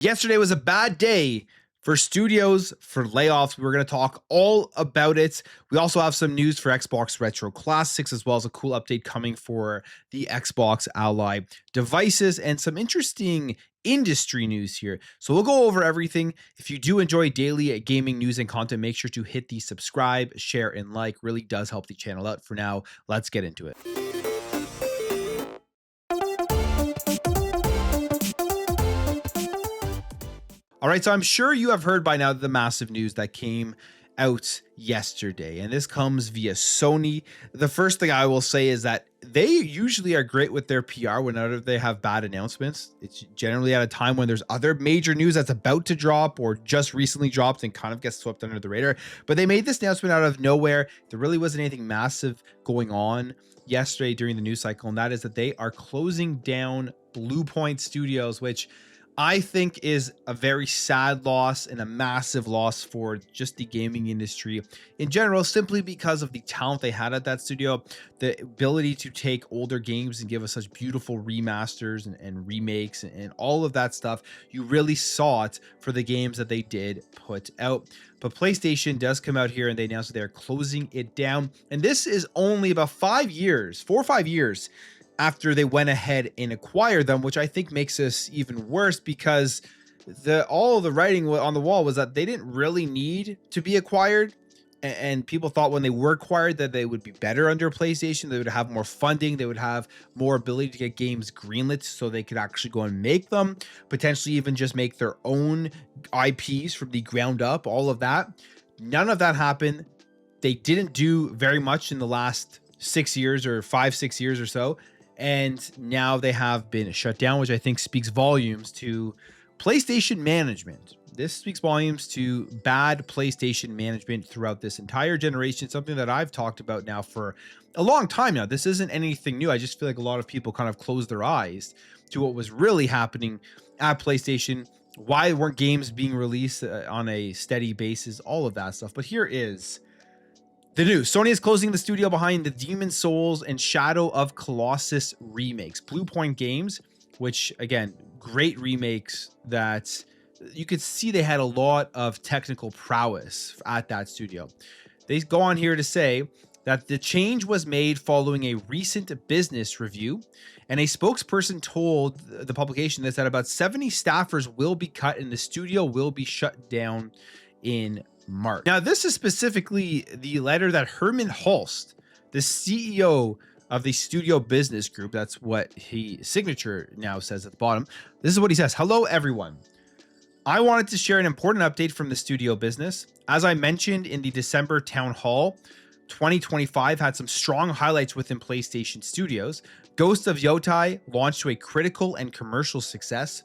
Yesterday was a bad day for studios, for layoffs. We're going to talk all about it. We also have some news for Xbox Retro Classics, as well as a cool update coming for the Xbox Ally devices and some interesting industry news here. So we'll go over everything. If you do enjoy daily gaming news and content, make sure to hit the subscribe, share, and like. Really does help the channel out. For now, let's get into it. All right, so I'm sure you have heard by now the massive news that came out yesterday, and this comes via Sony. The first thing I will say is that they usually are great with their PR whenever they have bad announcements. It's generally at a time when there's other major news that's about to drop or just recently dropped and kind of gets swept under the radar. But they made this announcement out of nowhere. There really wasn't anything massive going on yesterday during the news cycle, and that is that they are closing down Bluepoint Studios, which I think is a very sad loss and a massive loss for just the gaming industry in general, simply because of the talent they had at that studio, the ability to take older games and give us such beautiful remasters and remakes and all of that stuff. You really saw it for the games that they did put out. But PlayStation does come out here and they announced that they're closing it down. And this is only about 5 years, 4 or 5 years after they went ahead and acquired them, which I think makes this even worse because all of the writing on the wall was that they didn't really need to be acquired. And people thought when they were acquired that they would be better under PlayStation. They would have more funding. They would have more ability to get games greenlit so they could actually go and make them, potentially even just make their own IPs from the ground up, all of that. None of that happened. They didn't do very much in the last 6 years or 5-6 years or so. And now they have been shut down, which I think speaks volumes to PlayStation management. This speaks volumes to bad PlayStation management throughout this entire generation, something that I've talked about now for a long time now. This isn't anything new. I just feel like a lot of people kind of closed their eyes to what was really happening at PlayStation. Why weren't games being released on a steady basis, all of that stuff. But here is the news. Sony is closing the studio behind the Demon Souls and Shadow of Colossus remakes. Bluepoint Games, which again, great remakes that you could see they had a lot of technical prowess at that studio. They go on here to say that the change was made following a recent business review, and a spokesperson told the publication that about 70 staffers will be cut and the studio will be shut down in March. Now, this is specifically the letter that Herman Hulst, the CEO of the Studio Business Group, that's what his signature now says at the bottom. This is what he says. Hello, everyone. I wanted to share an important update from the studio business. As I mentioned in the December town hall, 2025 had some strong highlights within PlayStation Studios. Ghost of Yotai launched to a critical and commercial success.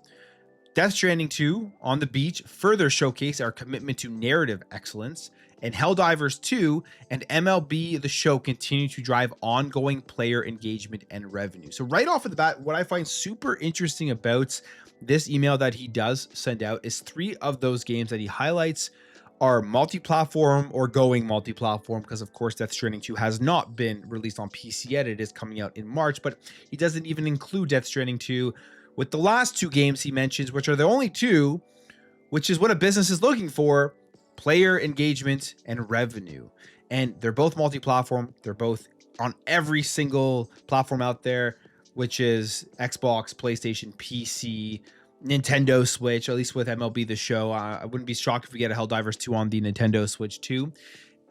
Death Stranding 2 on the Beach further showcased our commitment to narrative excellence, and Helldivers 2 and MLB The Show continue to drive ongoing player engagement and revenue. So right off of the bat, what I find super interesting about this email that he does send out is 3 of those games that he highlights are multi-platform or going multi-platform, because of course Death Stranding 2 has not been released on PC yet. It is coming out in March, but he doesn't even include Death Stranding 2 with the last 2 games he mentions, which are the only 2, which is what a business is looking for: player engagement and revenue. And they're both multi-platform. They're both on every single platform out there, which is Xbox, PlayStation, PC, Nintendo Switch, at least with MLB The Show. I wouldn't be shocked if we get a Helldivers 2 on the Nintendo Switch too.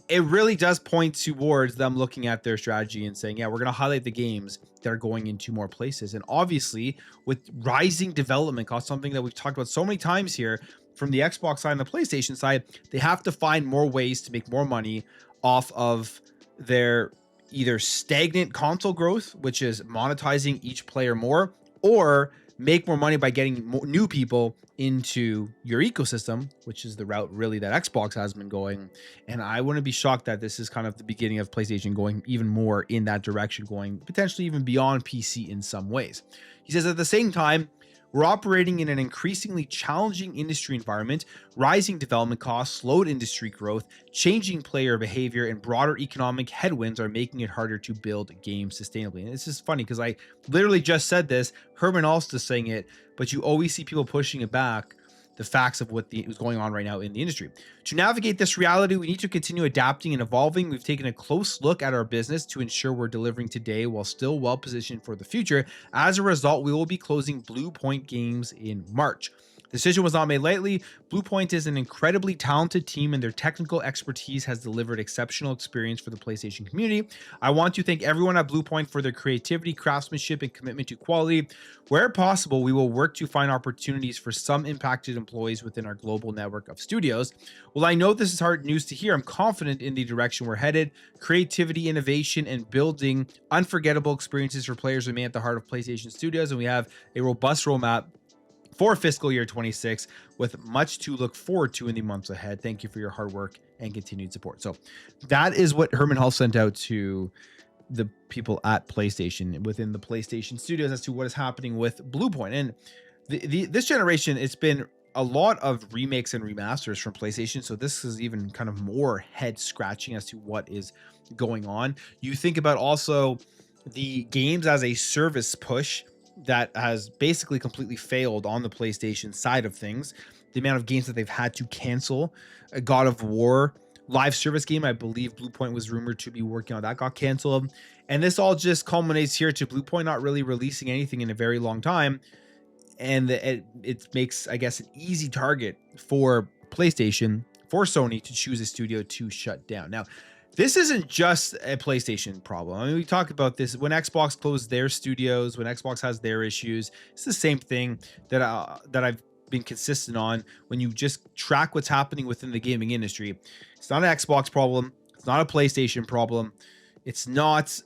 It really does point towards them looking at their strategy and saying, yeah, we're going to highlight the games that are going into more places. And obviously, with rising development costs, something that we've talked about so many times here from the Xbox side and the PlayStation side, they have to find more ways to make more money off of their either stagnant console growth, which is monetizing each player more, or make more money by getting more new people into your ecosystem, which is the route really that Xbox has been going. And I wouldn't be shocked that this is kind of the beginning of PlayStation going even more in that direction, going potentially even beyond PC in some ways. He says at the same time, we're operating in an increasingly challenging industry environment. Rising development costs, slowed industry growth, changing player behavior, and broader economic headwinds are making it harder to build games sustainably. And this is funny because I literally just said this. Herman Alst is saying it, but you always see people pushing it back the facts of what is going on right now in the industry. To navigate this reality, we need to continue adapting and evolving. We've taken a close look at our business to ensure we're delivering today while still well positioned for the future. As a result, we will be closing Bluepoint Games in March. The decision was not made lightly. Bluepoint is an incredibly talented team, and their technical expertise has delivered exceptional experience for the PlayStation community. I want to thank everyone at Bluepoint for their creativity, craftsmanship, and commitment to quality. Where possible, we will work to find opportunities for some impacted employees within our global network of studios. While I know this is hard news to hear, I'm confident in the direction we're headed. Creativity, innovation, and building unforgettable experiences for players remain at the heart of PlayStation Studios, and we have a robust roadmap for fiscal year 26 with much to look forward to in the months ahead. Thank you for your hard work and continued support. So that is what Hermen Hulst sent out to the people at PlayStation within the PlayStation Studios as to what is happening with Bluepoint. And this generation, it's been a lot of remakes and remasters from PlayStation. So this is even kind of more head scratching as to what is going on. You think about also the games as a service push that has basically completely failed on the PlayStation side of things. The amount of games that they've had to cancel. A God of War live service game, I believe Bluepoint was rumored to be working on, that got canceled. And this all just culminates here to Bluepoint not really releasing anything in a very long time. And it makes, I guess, an easy target for PlayStation, for Sony to choose a studio to shut down. Now, this isn't just a PlayStation problem. I mean, we talk about this when Xbox closed their studios, when Xbox has their issues. It's the same thing that I've been consistent on. When you just track what's happening within the gaming industry, it's not an Xbox problem. It's not a PlayStation problem. It's not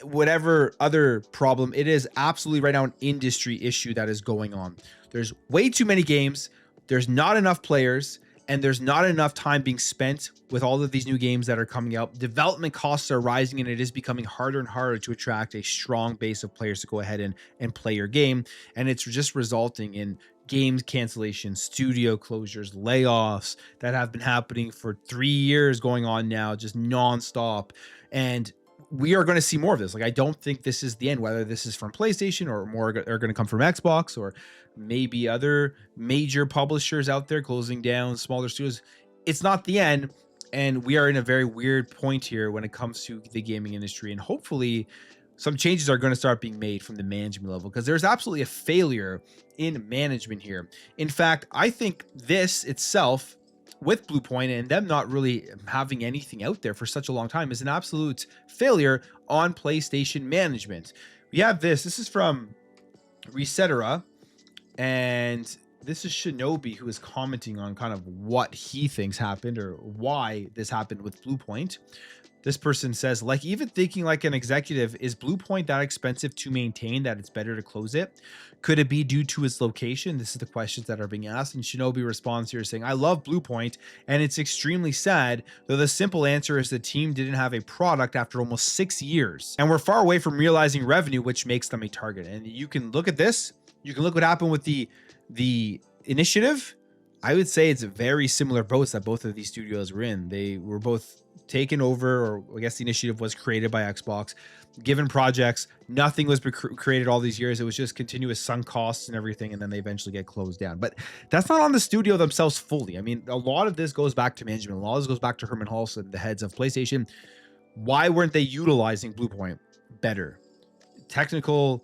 whatever other problem. It is absolutely right now an industry issue that is going on. There's way too many games. There's not enough players. And there's not enough time being spent with all of these new games that are coming out. Development costs are rising, and it is becoming harder and harder to attract a strong base of players to go ahead and play your game. And it's just resulting in games cancellations, studio closures, layoffs that have been happening for 3 years going on now, just nonstop. And we are going to see more of this. Like, I don't think this is the end, whether this is from PlayStation or more are going to come from Xbox or maybe other major publishers out there closing down smaller studios. It's not the end. And we are in a very weird point here when it comes to the gaming industry. And hopefully some changes are going to start being made from the management level, because there's absolutely a failure in management here. In fact, I think this itself, with Bluepoint and them not really having anything out there for such a long time, is an absolute failure on PlayStation management. We have this is from Resetera, and this is Shinobi, who is commenting on kind of what he thinks happened or why this happened with Bluepoint. This person says, like, even thinking like an executive, is Bluepoint that expensive to maintain that it's better to close it? Could it be due to its location? This is the questions that are being asked. And Shinobi responds here saying, I love Bluepoint, and it's extremely sad, though the simple answer is the team didn't have a product after almost 6 years. And we're far away from realizing revenue, which makes them a target. And you can look at this. You can look what happened with the initiative. I would say it's very similar boats that both of these studios were in. They were both taken over, or I guess the initiative was created by Xbox, given projects. Nothing was created all these years. It was just continuous sunk costs and everything, and then they eventually get closed down. But that's not on the studio themselves fully. I mean, a lot of this goes back to management. A lot of this goes back to Hermen Hulst and the heads of PlayStation. Why weren't they utilizing Bluepoint better? Technical,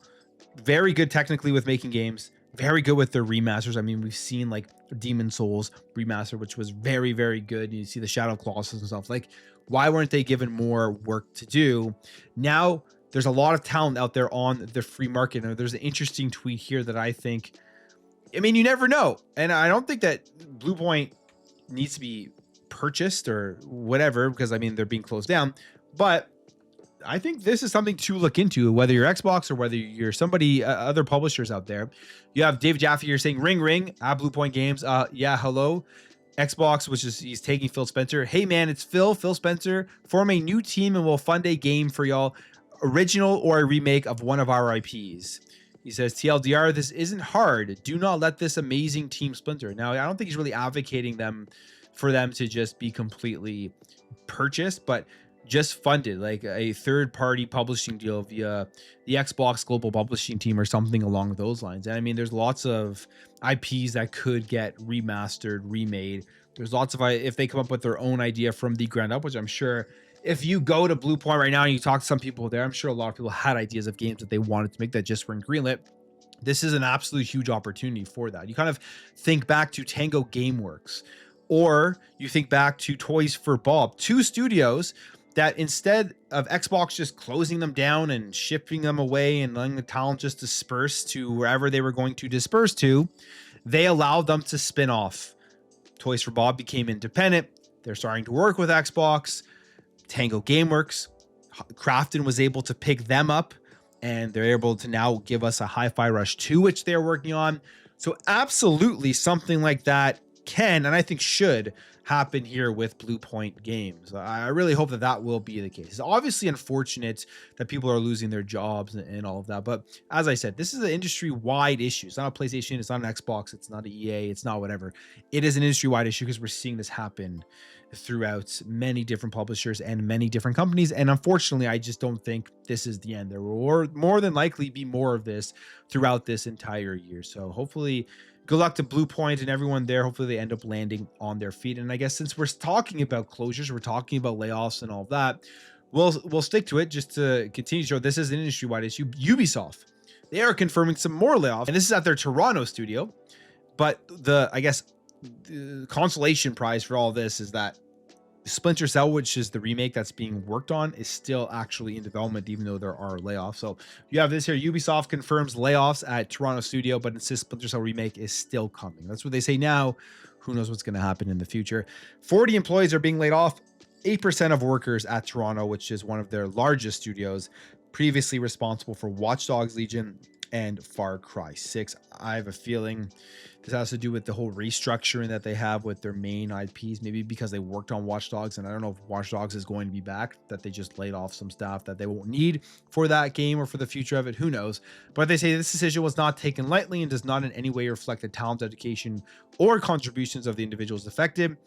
very good technically with making games, very good with their remasters. I mean, we've seen like Demon Souls remaster, which was very, very good. You see the Shadow Colossus and stuff. Like, why weren't they given more work to do? Now there's a lot of talent out there on the free market. And there's an interesting tweet here that I think, I mean, you never know. And I don't think that Bluepoint needs to be purchased or whatever, because I mean, they're being closed down. But I think this is something to look into, whether you're Xbox or whether you're somebody, other publishers out there. You have Dave Jaffe here saying, ring, ring, at Bluepoint Games. Yeah, hello. Xbox, which is, he's taking Phil Spencer. Hey, man, it's Phil Spencer. Form a new team and we'll fund a game for y'all. Original or a remake of one of our IPs. He says, TLDR, this isn't hard. Do not let this amazing team splinter. Now, I don't think he's really advocating for them to just be completely purchased, but just funded like a third-party publishing deal via the Xbox Global Publishing Team or something along those lines. And I mean, there's lots of IPs that could get remastered, remade. There's lots of, if they come up with their own idea from the ground up, which I'm sure if you go to Bluepoint right now and you talk to some people there, I'm sure a lot of people had ideas of games that they wanted to make that just weren't greenlit. This is an absolute huge opportunity for that. You kind of think back to Tango Gameworks, or you think back to Toys for Bob, two studios that instead of Xbox just closing them down and shipping them away and letting the talent just disperse to wherever they were going to disperse to, they allowed them to spin off. Toys for Bob became independent. They're starting to work with Xbox. Tango Gameworks, Crafton was able to pick them up, and they're able to now give us a Hi-Fi Rush 2, which they're working on. So absolutely something like that can, and I think should, happen here with Bluepoint Games. I really hope that that will be the case. It's obviously unfortunate that people are losing their jobs and all of that, but as I said, this is an industry-wide issue. It's not a PlayStation, it's not an Xbox, it's not an EA, it's not whatever. It is an industry-wide issue because we're seeing this happen throughout many different publishers and many different companies, and unfortunately, I just don't think this is the end. There will more than likely be more of this throughout this entire year. So hopefully, good luck to Bluepoint and everyone there. Hopefully they end up landing on their feet. And I guess since we're talking about closures, we're talking about layoffs and all of that, we'll stick to it just to continue to show this is an industry-wide issue. Ubisoft, they are confirming some more layoffs, and this is at their Toronto studio. But the consolation prize for all this is that Splinter Cell, which is the remake that's being worked on, is still actually in development, even though there are layoffs. So you have this here. Ubisoft confirms layoffs at Toronto studio, but insists Splinter Cell remake is still coming. That's what they say now. Who knows what's going to happen in the future? 40 employees are being laid off. 8% of workers at Toronto, which is one of their largest studios, previously responsible for Watch Dogs Legion and Far Cry 6. I have a feeling this has to do with the whole restructuring that they have with their main IPs, maybe because they worked on Watch Dogs, and I don't know if Watch Dogs is going to be back, that they just laid off some staff that they won't need for that game or for the future of it. Who knows? But they say this decision was not taken lightly and does not in any way reflect the talent, dedication, or contributions of the individuals affected.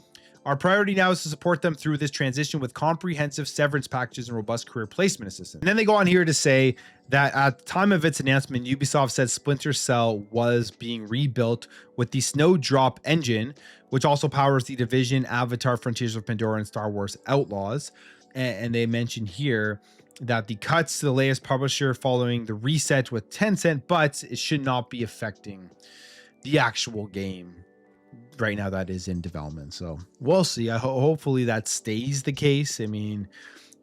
Our priority now is to support them through this transition with comprehensive severance packages and robust career placement assistance. And then they go on here to say that at the time of its announcement, Ubisoft said Splinter Cell was being rebuilt with the Snowdrop engine, which also powers the Division, Avatar, Frontiers of Pandora, and Star Wars Outlaws. And they mention here that the cuts to the latest publisher following the reset with Tencent, but it should not be affecting the actual game right now that is in development. So we'll see. Hopefully that stays the case. I mean,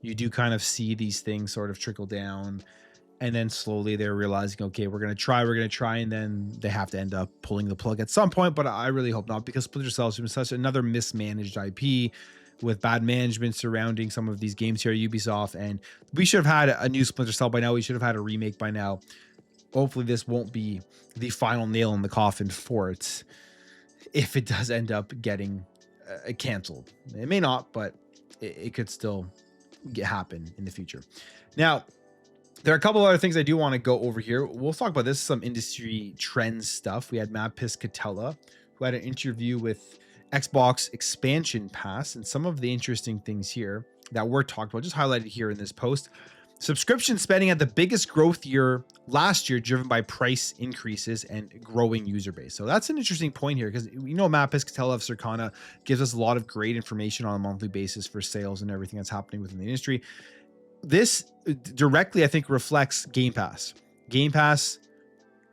you do kind of see these things sort of trickle down, and then slowly they're realizing, okay, we're going to try, and then they have to end up pulling the plug at some point. But I really hope not, because Splinter Cell has been such another mismanaged IP with bad management surrounding some of these games here at Ubisoft. And we should have had a new Splinter Cell by now. We should have had a remake by now. Hopefully this won't be the final nail in the coffin for it, if it does end up getting canceled. It may not, but it could still happen in the future. Now, there are a couple other things I do want to go over here. We'll talk about this, some industry trends stuff. We had Matt Piscatella, who had an interview with Xbox Expansion Pass, and some of the interesting things here that we're talking about, just highlighted here in this post. Subscription spending had the biggest growth year last year, driven by price increases and growing user base. So that's an interesting point here, because Matt Piscatella of Circana gives us a lot of great information on a monthly basis for sales and everything that's happening within the industry. This directly, I think, reflects Game Pass. Game Pass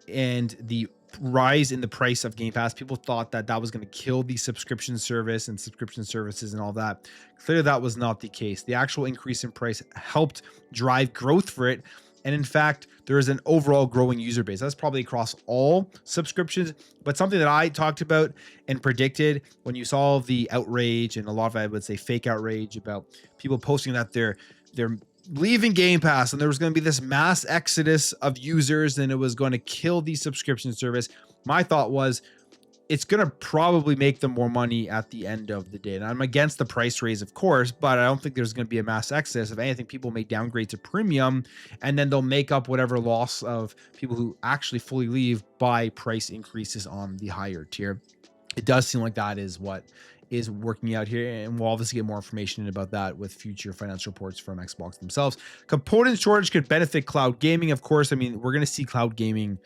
and the rise in the price of Game Pass. People thought that that was going to kill the subscription service and subscription services and all that. Clearly, that was not the case. The actual increase in price helped drive growth for it. And in fact, there is an overall growing user base. That's probably across all subscriptions, but something that I talked about and predicted when you saw the outrage, and a lot of, I would say, fake outrage about people posting that they're leaving Game Pass and there was going to be this mass exodus of users and it was going to kill the subscription service. My thought was, it's going to probably make them more money at the end of the day. And I'm against the price raise, of course, but I don't think there's going to be a mass exodus. If anything, people may downgrade to premium, and then they'll make up whatever loss of people who actually fully leave by price increases on the higher tier. It does seem like that is what is working out here, and we'll obviously get more information about that with future financial reports from Xbox themselves. Component shortage could benefit cloud gaming, of course. I mean, we're going to see cloud gaming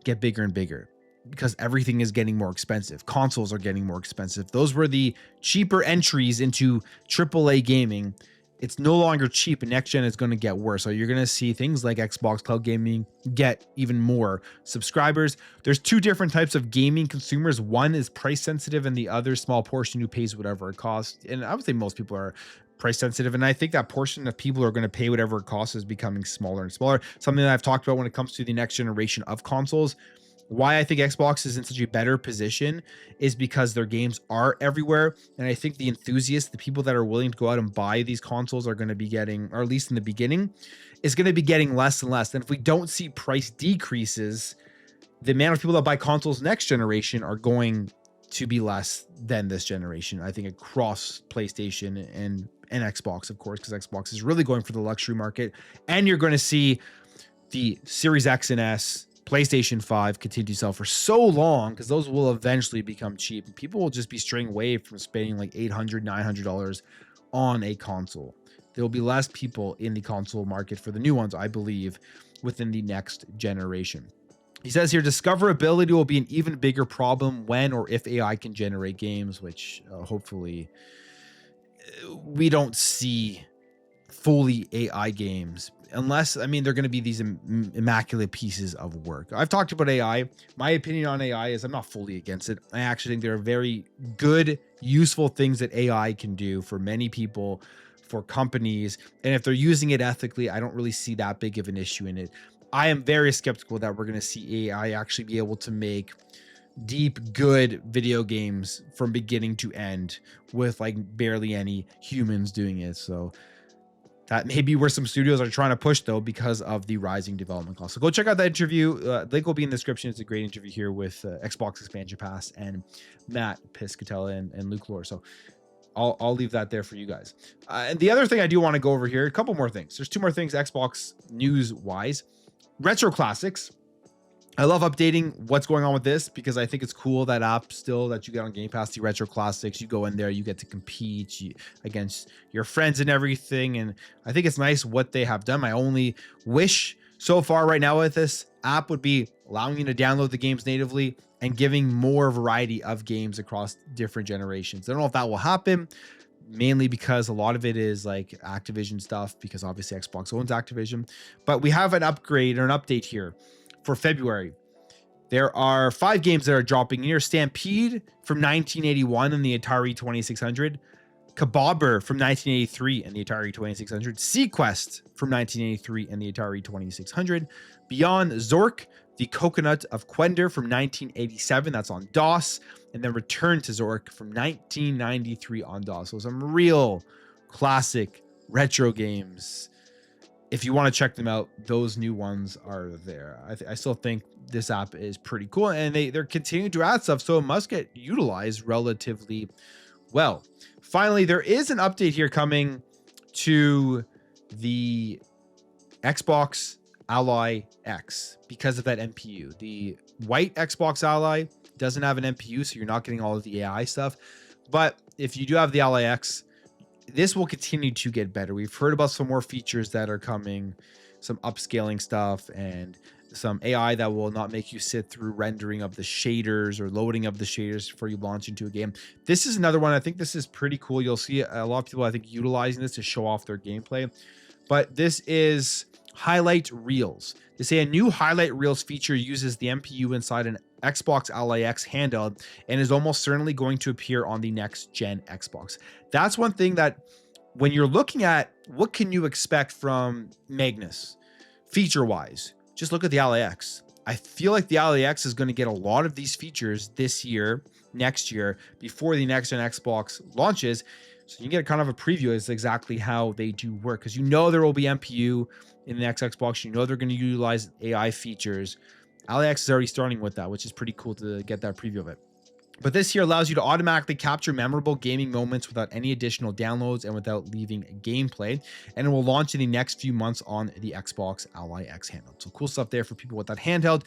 get bigger and bigger because everything is getting more expensive. Consoles are getting more expensive. Those were the cheaper entries into AAA gaming. It's no longer cheap, and next gen is going to get worse. So you're going to see things like Xbox Cloud Gaming get even more subscribers. There's two different types of gaming consumers. One is price sensitive, and the other small portion who pays whatever it costs. And I would say most people are price sensitive, and I think that portion of people who are going to pay whatever it costs is becoming smaller and smaller. Something that I've talked about when it comes to the next generation of consoles. Why I think Xbox is in such a better position is because their games are everywhere. And I think the enthusiasts, the people that are willing to go out and buy these consoles are going to be getting, or at least in the beginning, is going to be getting less and less. And if we don't see price decreases, the amount of people that buy consoles next generation are going to be less than this generation. I think across PlayStation and Xbox, of course, because Xbox is really going for the luxury market. And you're going to see the Series X and S, PlayStation 5 continue to sell for so long because those will eventually become cheap. And people will just be straying away from spending like $800, $900 on a console. There will be less people in the console market for the new ones, I believe, within the next generation. He says here, discoverability will be an even bigger problem when or if AI can generate games, which hopefully we don't see fully AI games. Unless, I mean, they're going to be these immaculate pieces of work. I've talked about AI. My opinion on AI is I'm not fully against it. I actually think there are very good, useful things that AI can do for many people, for companies. And if they're using it ethically, I don't really see that big of an issue in it. I am very skeptical that we're going to see AI actually be able to make deep, good video games from beginning to end with like barely any humans doing it. So that may be where some studios are trying to push, though, because of the rising development costs. So go check out that interview. Link will be in the description. It's a great interview here with Xbox Expansion Pass and Matt Piscatella and Luke Lore. So I'll leave that there for you guys. And the other thing I do want to go over here, a couple more things. There's two more things Xbox news-wise. Retro Classics. I love updating what's going on with this because I think it's cool that app still that you get on Game Pass, the Retro Classics. You go in there, you get to compete against your friends and everything. And I think it's nice what they have done. My only wish so far right now with this app would be allowing you to download the games natively and giving more variety of games across different generations. I don't know if that will happen, mainly because a lot of it is like Activision stuff, because obviously Xbox owns Activision. But we have an upgrade or an update here. For February, there are 5 games that are dropping here. Stampede from 1981 and the Atari 2600. Kabobber from 1983 and the Atari 2600. Sequest from 1983 and the Atari 2600. Beyond Zork, the Coconut of Quender from 1987. That's on DOS. And then Return to Zork from 1993 on DOS. So some real classic retro games. If you want to check them out, those new ones are there. I still think this app is pretty cool, and they're continuing to add stuff, so it must get utilized relatively well. Finally, there is an update here coming to the Xbox Ally X because of that NPU. The white Xbox Ally doesn't have an NPU, so you're not getting all of the AI stuff. But if you do have the Ally X, this will continue to get better. We've heard about some more features that are coming, some upscaling stuff, and some AI that will not make you sit through rendering of the shaders or loading of the shaders before you launch into a game. This is another one. I think this is pretty cool. You'll see a lot of people, I think, utilizing this to show off their gameplay. But this is Highlight Reels. They say a new Highlight Reels feature uses the NPU inside an Xbox Ally X handheld and is almost certainly going to appear on the next gen Xbox. That's one thing that when you're looking at what can you expect from Magnus feature wise, just look at the Ally X. I feel like the Ally X is going to get a lot of these features this year, next year, before the next gen Xbox launches. So you get kind of a preview as exactly how they do work, because you know there will be NPU in the next Xbox. You know they're going to utilize AI features. Ally X is already starting with that, which is pretty cool to get that preview of it. But this here allows you to automatically capture memorable gaming moments without any additional downloads and without leaving gameplay. And it will launch in the next few months on the Xbox Ally X handheld. So cool stuff there for people with that handheld.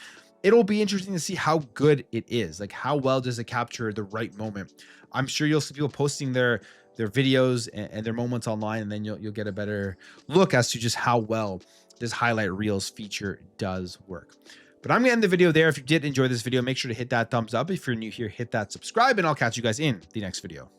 it'll be interesting to see how good it is. Like, how well does it capture the right moment? I'm sure you'll see people posting their videos and their moments online, and then you'll get a better look as to just how well this highlight reels feature does work. But I'm gonna end the video there. If you did enjoy this video, make sure to hit that thumbs up. If you're new here, hit that subscribe, and I'll catch you guys in the next video.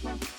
Bye.